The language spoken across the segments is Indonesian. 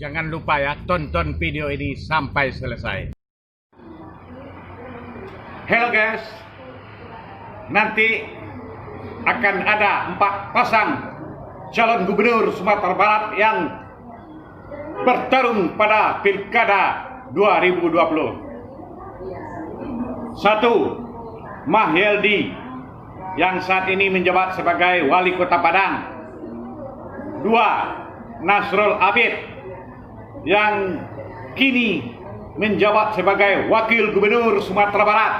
Jangan lupa ya, tonton video ini sampai selesai. Hello guys, nanti akan ada 4 pasang calon gubernur Sumatera Barat yang bertarung pada Pilkada 2020. 1. Mahyeldi yang saat ini menjabat sebagai Wali Kota Padang. 2. Nasrul Abid yang kini menjabat sebagai Wakil Gubernur Sumatera Barat.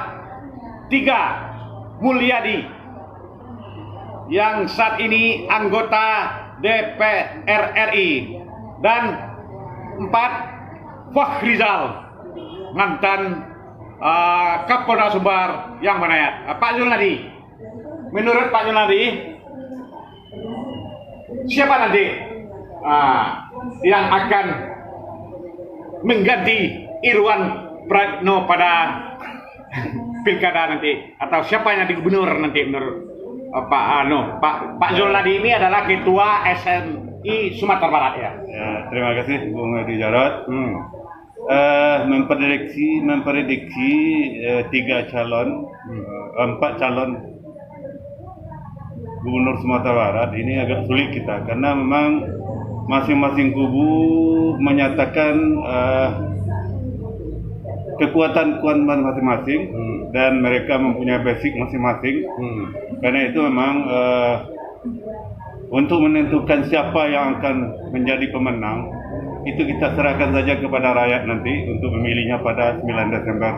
3. Mulyadi yang saat ini anggota DPR RI. Dan 4. Fakhrizal, mantan Kapolda Sumbar yang menayat. Pak Zulnadi, menurut Pak Zulnadi, siapa nanti yang akan mengganti Irwan Prayitno pada pilkada nanti, atau siapa yang jadi gubernur nanti menurut Pak Zulnadi ini adalah ketua SMI Sumatera Barat ya? Ya, terima kasih Bung Edi Jarot. Memprediksi 4 calon gubernur Sumatera Barat ini agak sulit kita, karena memang masing-masing kubu menyatakan kekuatan masing-masing dan mereka mempunyai basic masing-masing. Karena itu memang untuk menentukan siapa yang akan menjadi pemenang itu kita serahkan saja kepada rakyat nanti untuk memilihnya pada 9 Desember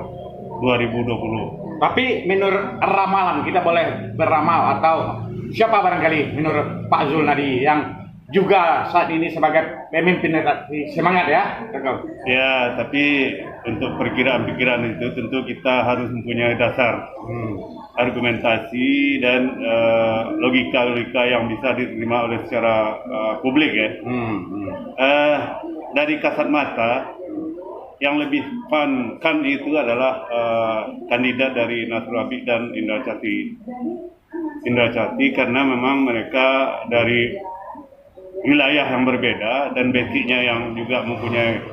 2020. Tapi menurut ramalan, kita boleh beramal atau siapa barangkali menurut Pak Zulnadi yang juga saat ini sebagai pemimpin semangat ya? Ya, tapi untuk perkiraan-perkiraan itu tentu kita harus mempunyai dasar argumentasi dan logika-logika yang bisa diterima oleh secara publik ya. Dari kasat mata yang lebih fun kan itu adalah kandidat dari Nasrul Abid dan Indra Cati, karena memang mereka dari wilayah yang berbeda dan basicnya yang juga mempunyai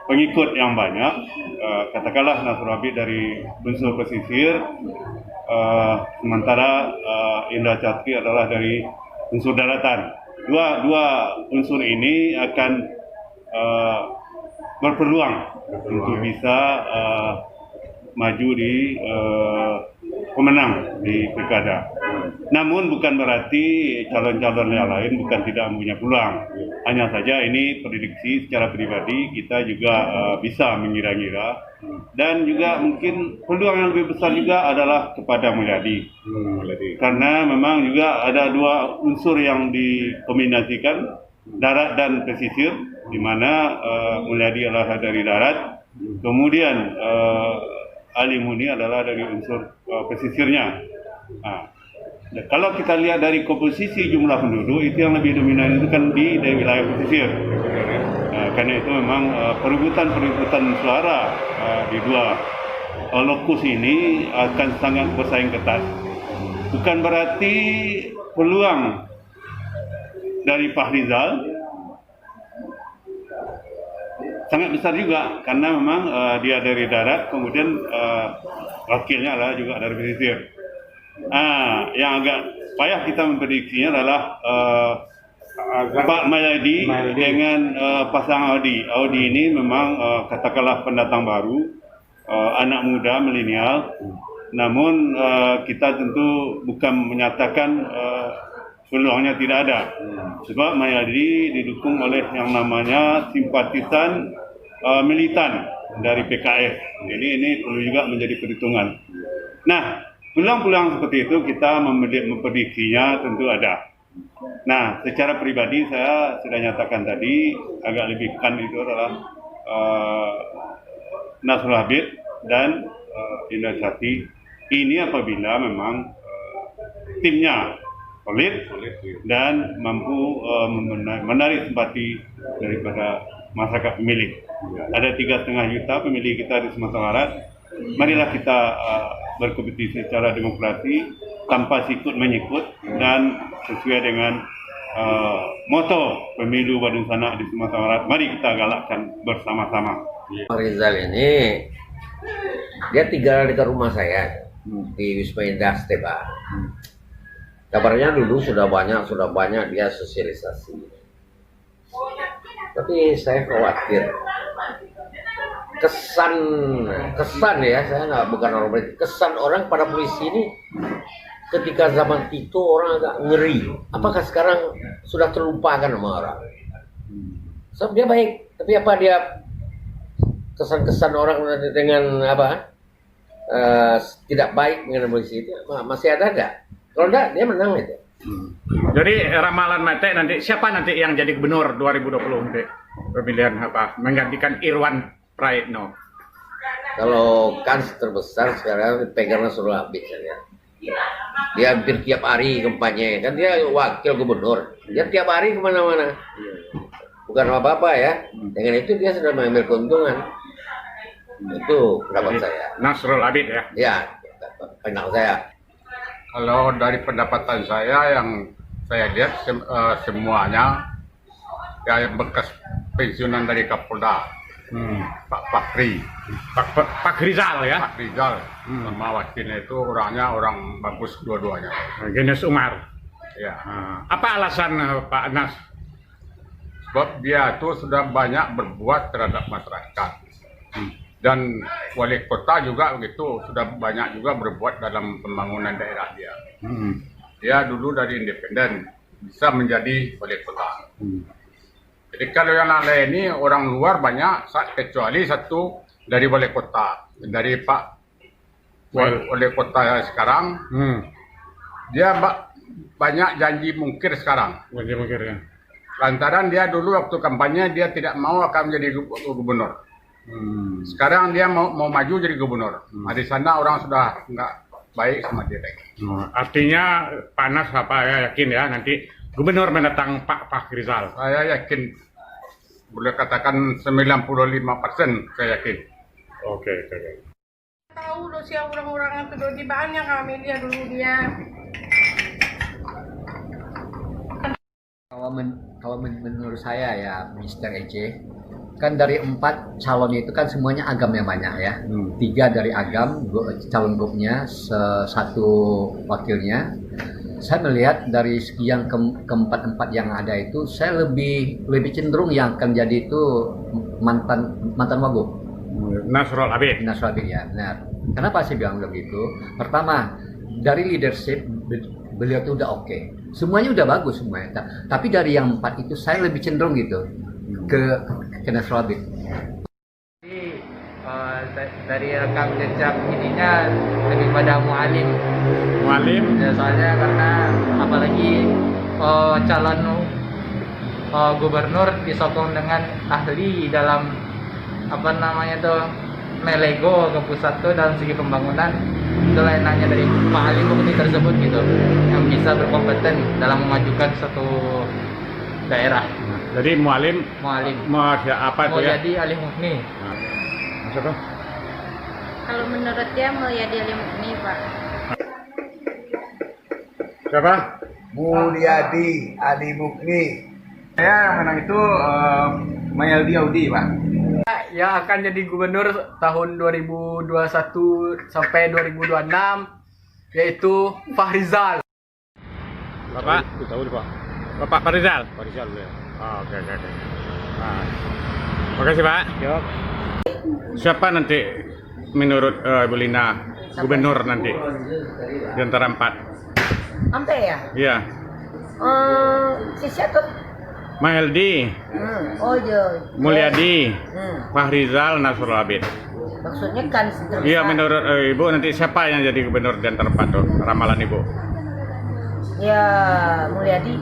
pengikut yang banyak. Katakanlah Nasrul Abid dari unsur pesisir, sementara Indra Cati adalah dari unsur daratan. Dua unsur ini akan berpeluang untuk bisa maju di pemenang di pilkada. Namun bukan berarti calon-calon yang lain bukan tidak mempunyai peluang. Hanya saja ini prediksi secara pribadi, kita juga bisa mengira-ngira. Dan juga mungkin peluang yang lebih besar juga adalah kepada Mulyadi. Karena memang juga ada 2 unsur yang dikombinasikan, darat dan pesisir, di mana Mulyadi adalah dari darat, kemudian Ali Muni adalah dari unsur pesisirnya. Kalau kita lihat dari komposisi jumlah penduduk, itu yang lebih dominan itu kan di wilayah pesisir. Karena itu memang perebutan suara di 2 lokus ini akan sangat bersaing ketat. Bukan berarti peluang dari Fakhrizal sangat besar juga, karena memang dia dari darat, kemudian wakilnya adalah juga dari pesisir. Yang agak payah kita memprediksinya adalah Pak Mulyadi dengan pasangan Audi. Audi ini memang katakanlah pendatang baru, anak muda milenial. Namun kita tentu bukan menyatakan peluangnya tidak ada, sebab Mulyadi didukung oleh yang namanya simpatisan militan dari PKS. Jadi ini perlu juga menjadi perhitungan. Nah, peluang-peluang seperti itu kita memprediksinya tentu ada. Nah, secara pribadi saya sudah nyatakan tadi, agak lebih kan itu adalah Nasrul Abid dan Indra Cati. Ini apabila memang timnya solid dan mampu menarik simpati daripada masyarakat pemilih. Ada 3,5 juta pemilih kita di Sumatera Barat. Marilah kita berkompetisi secara demokrasi tanpa sikut menyikut dan sesuai dengan moto pemilu Badung Sanak di Sumatera Barat, mari kita galakkan bersama-sama. Pak Rizal ini dia tinggal dekat rumah saya di Wisma Indah Steba. Kabarnya dulu sudah banyak dia sosialisasi. Tapi saya khawatir kesan ya, saya nggak bukan orang politik, kesan orang pada polisi ini ketika zaman Tito orang agak ngeri. Apakah sekarang sudah terlupakan sama orang? So, dia baik, tapi apa dia kesan-kesan orang dengan apa tidak baik dengan polisi itu masih ada nggak? Kalau enggak dia menang itu. Jadi ramalan Mate nanti siapa nanti yang jadi gubernur 2020 nanti pemilihan apa menggantikan Irwan Prayitno? Kalau kans terbesar sekarang pegang Nasrul Habib ya. Dia hampir tiap hari kampanye, kan dia wakil gubernur, dia tiap hari kemana-mana. Bukan apa-apa ya. Dengan itu dia sudah mengambil keuntungan. Itu pendapat saya. Nasrul Habib ya. Ya, pendapat saya. Kalau dari pendapatan saya yang saya lihat semuanya ya bekas pensiunan dari Kapolda, Pak Fakri, Pak Rizal ya. Pak Rizal sama wakilnya itu orangnya orang bagus dua-duanya. Genus Umar. Ya, Apa alasan Pak Nas? sebab dia itu sudah banyak berbuat terhadap masyarakat. Dan wali kota juga begitu, sudah banyak juga berbuat dalam pembangunan daerah dia. Dia dulu dari independen bisa menjadi wali kota. Jadi kalau yang lain ini orang luar banyak, kecuali satu dari wali kota, dari Pak wali kota sekarang, dia banyak janji mungkir sekarang. Janji mungkir ya. Lantaran dia dulu waktu kampanye dia tidak mau akan menjadi gubernur. Sekarang dia mau maju jadi gubernur. Nah, di sana orang sudah nggak baik sama dia. Artinya panas apa ya yakin ya nanti gubernur mendatang Pak Rizal. Saya yakin, boleh katakan 95% saya yakin. Oke. Tahu loh sih orang-orang itu di banyak kami dia dulu dia. Kalau menurut saya ya Mr. EJ, kan dari 4 calon itu kan semuanya agamnya banyak ya. 3 dari agam, calon grupnya, 1 wakilnya. Saya melihat dari segi yang keempat yang ada itu, saya lebih cenderung yang akan jadi itu mantan wagub. Nasrul Habib. Nasrul Habib ya, benar. Kenapa saya bilang begitu? Pertama, dari leadership beliau itu udah oke. Semuanya udah bagus semuanya. Tapi dari yang 4 itu saya lebih cenderung gitu ke Nasrul Habib. Dari rekam jejak ininya lebih pada mualim. Ya, soalnya karena apalagi calon gubernur disokong dengan ahli dalam apa namanya tuh melego ke pusat tuh dalam segi pembangunan. Itulah enaknya dari Pak Ali Mukni tersebut gitu, yang bisa berkompeten dalam memajukan suatu daerah. Jadi mualim Mau ya? jadi alih mukni. Maksudnya? Kalau menurut dia Mulyadi Ali Mukni, Pak. Siapa? Mulyadi Ali Mukni. Saya yang menang itu Mayaldi Audi, Pak. Yang akan jadi gubernur tahun 2021 sampai 2026 yaitu Fahrizal. Bapak? Tahu Pak. Pak Rizal. Pak Rizal ya. Oke. Nah. Makasih Pak. Yuk. Siapa nanti menurut Ibu Lina gubernur nanti di antara 4? Sampai ya? Iya. Si siapa? Maheldi, Oh iya. Mulyadi, Fahrizal, Nasrul Habib. Maksudnya kan terbesar. Iya menurut Ibu nanti siapa yang jadi gubernur di antara 4 tuh ramalan Ibu? Ya Mulyadi.